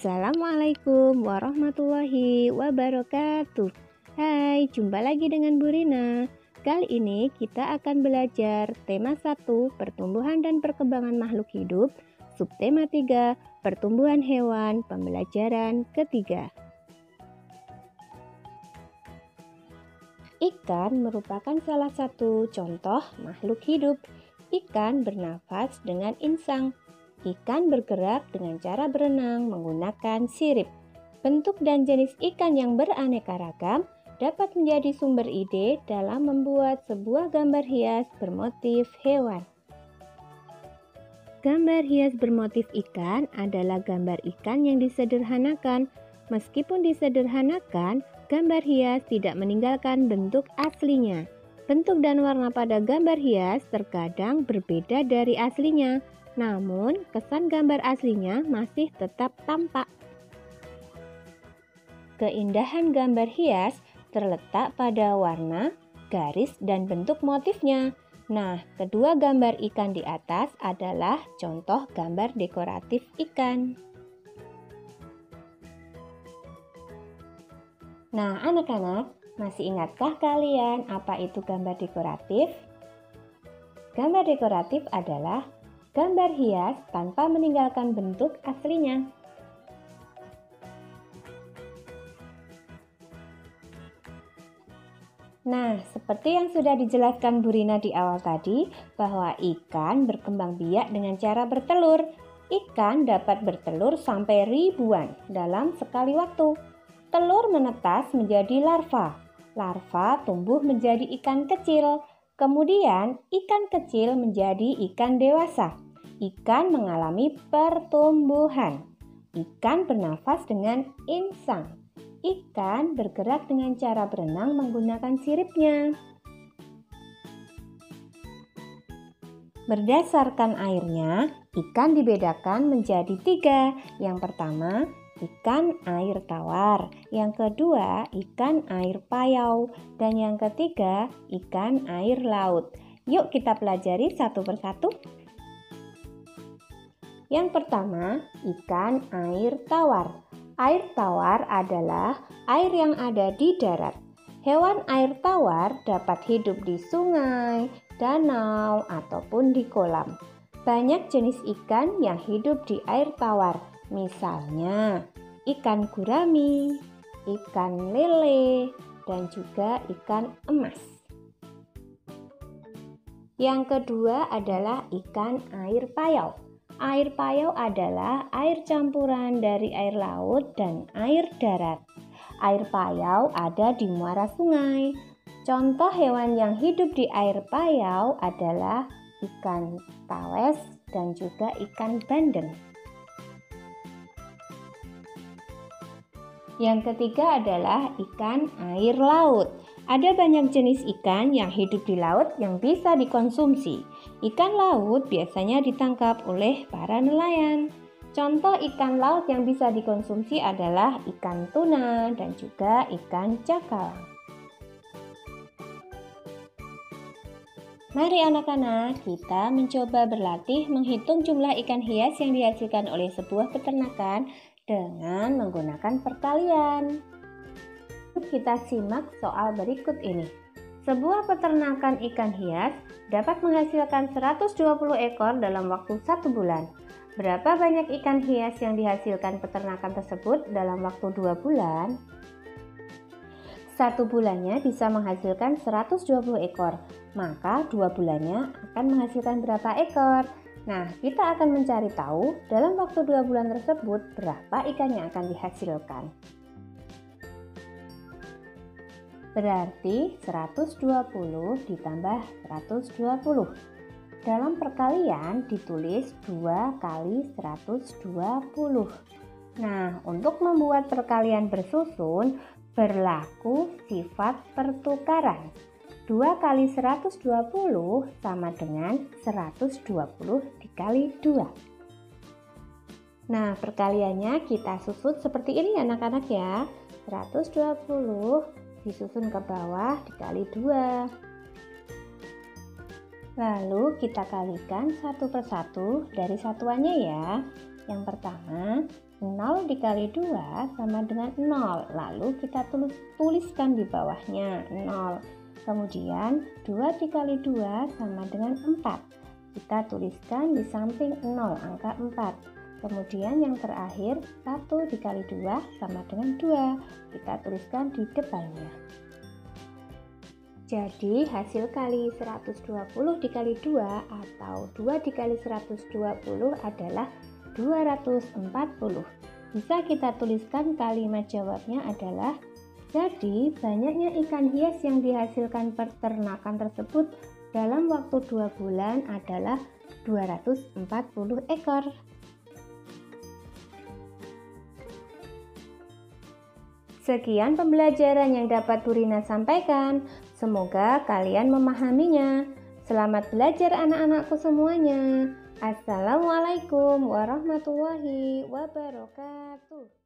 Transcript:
Assalamualaikum warahmatullahi wabarakatuh. Hai, jumpa lagi dengan Bu Rina. Kali ini kita akan belajar tema 1, pertumbuhan dan perkembangan makhluk hidup, subtema 3, pertumbuhan hewan, pembelajaran ketiga. Ikan merupakan salah satu contoh makhluk hidup. Ikan bernafas dengan insang. Ikan bergerak dengan cara berenang menggunakan sirip. Bentuk dan jenis ikan yang beraneka ragam dapat menjadi sumber ide dalam membuat sebuah gambar hias bermotif hewan. Gambar hias bermotif ikan adalah gambar ikan yang disederhanakan. Meskipun disederhanakan, gambar hias tidak meninggalkan bentuk aslinya. Bentuk dan warna pada gambar hias terkadang berbeda dari aslinya. Namun, kesan gambar aslinya masih tetap tampak. Keindahan gambar hias terletak pada warna, garis, dan bentuk motifnya. Nah, kedua gambar ikan di atas adalah contoh gambar dekoratif ikan. Nah, anak-anak, masih ingatkah kalian apa itu gambar dekoratif? Gambar dekoratif adalah gambar hias tanpa meninggalkan bentuk aslinya. Nah, seperti yang sudah dijelaskan Bu Rina di awal tadi, bahwa ikan berkembang biak dengan cara bertelur. Ikan dapat bertelur sampai ribuan dalam sekali waktu. Telur menetas menjadi larva. Larva tumbuh menjadi ikan kecil. Kemudian, ikan kecil menjadi ikan dewasa. Ikan mengalami pertumbuhan. Ikan bernafas dengan insang. Ikan bergerak dengan cara berenang menggunakan siripnya. Berdasarkan airnya, ikan dibedakan menjadi 3. Yang pertama, ikan air tawar. Yang kedua, ikan air payau. Dan yang ketiga, ikan air laut. Yuk kita pelajari satu persatu. Yang pertama, ikan air tawar. Air tawar adalah air yang ada di darat. Hewan air tawar dapat hidup di sungai, danau, ataupun di kolam. Banyak jenis ikan yang hidup di air tawar, misalnya ikan gurami, ikan lele, dan juga ikan emas. Yang kedua adalah ikan air payau. Air payau adalah air campuran dari air laut dan air darat. Air payau ada di muara sungai. Contoh hewan yang hidup di air payau adalah ikan tawes dan juga ikan bandeng. Yang ketiga adalah ikan air laut. Ada banyak jenis ikan yang hidup di laut yang bisa dikonsumsi. Ikan laut biasanya ditangkap oleh para nelayan. Contoh ikan laut yang bisa dikonsumsi adalah ikan tuna dan juga ikan cakalang. Mari anak-anak, kita mencoba berlatih menghitung jumlah ikan hias yang dihasilkan oleh sebuah peternakan dengan menggunakan perkalian. Kita simak soal berikut ini. Sebuah peternakan ikan hias dapat menghasilkan 120 ekor dalam waktu 1 bulan. Berapa banyak ikan hias yang dihasilkan peternakan tersebut dalam waktu 2 bulan? 1 bulannya bisa menghasilkan 120 ekor, maka 2 bulannya akan menghasilkan berapa ekor? Nah, kita akan mencari tahu dalam waktu 2 bulan tersebut berapa ikan yang akan dihasilkan. Berarti 120 ditambah 120. Dalam perkalian ditulis 2 kali 120. Nah, untuk membuat perkalian bersusun berlaku sifat pertukaran. 2 kali 120 sama dengan 120 dikali 2. Nah, perkaliannya kita susun seperti ini anak-anak ya. 120 disusun ke bawah dikali 2. Lalu kita kalikan satu persatu dari satuannya ya. Yang pertama 0 dikali 2 sama dengan 0. Lalu kita tuliskan di bawahnya 0. Kemudian 2 dikali 2 sama dengan 4. Kita tuliskan di samping 0 angka 4. Kemudian yang terakhir 1 dikali 2 sama dengan 2. Kita tuliskan di depannya. Jadi hasil kali 120 dikali 2 atau 2 dikali 120 adalah 240. Bisa kita tuliskan kalimat jawabnya adalah, jadi banyaknya ikan hias yang dihasilkan peternakan tersebut dalam waktu 2 bulan adalah 240 ekor. Sekian pembelajaran yang dapat Bu Rina sampaikan. Semoga kalian memahaminya. Selamat belajar anak-anakku semuanya. Assalamualaikum warahmatullahi wabarakatuh.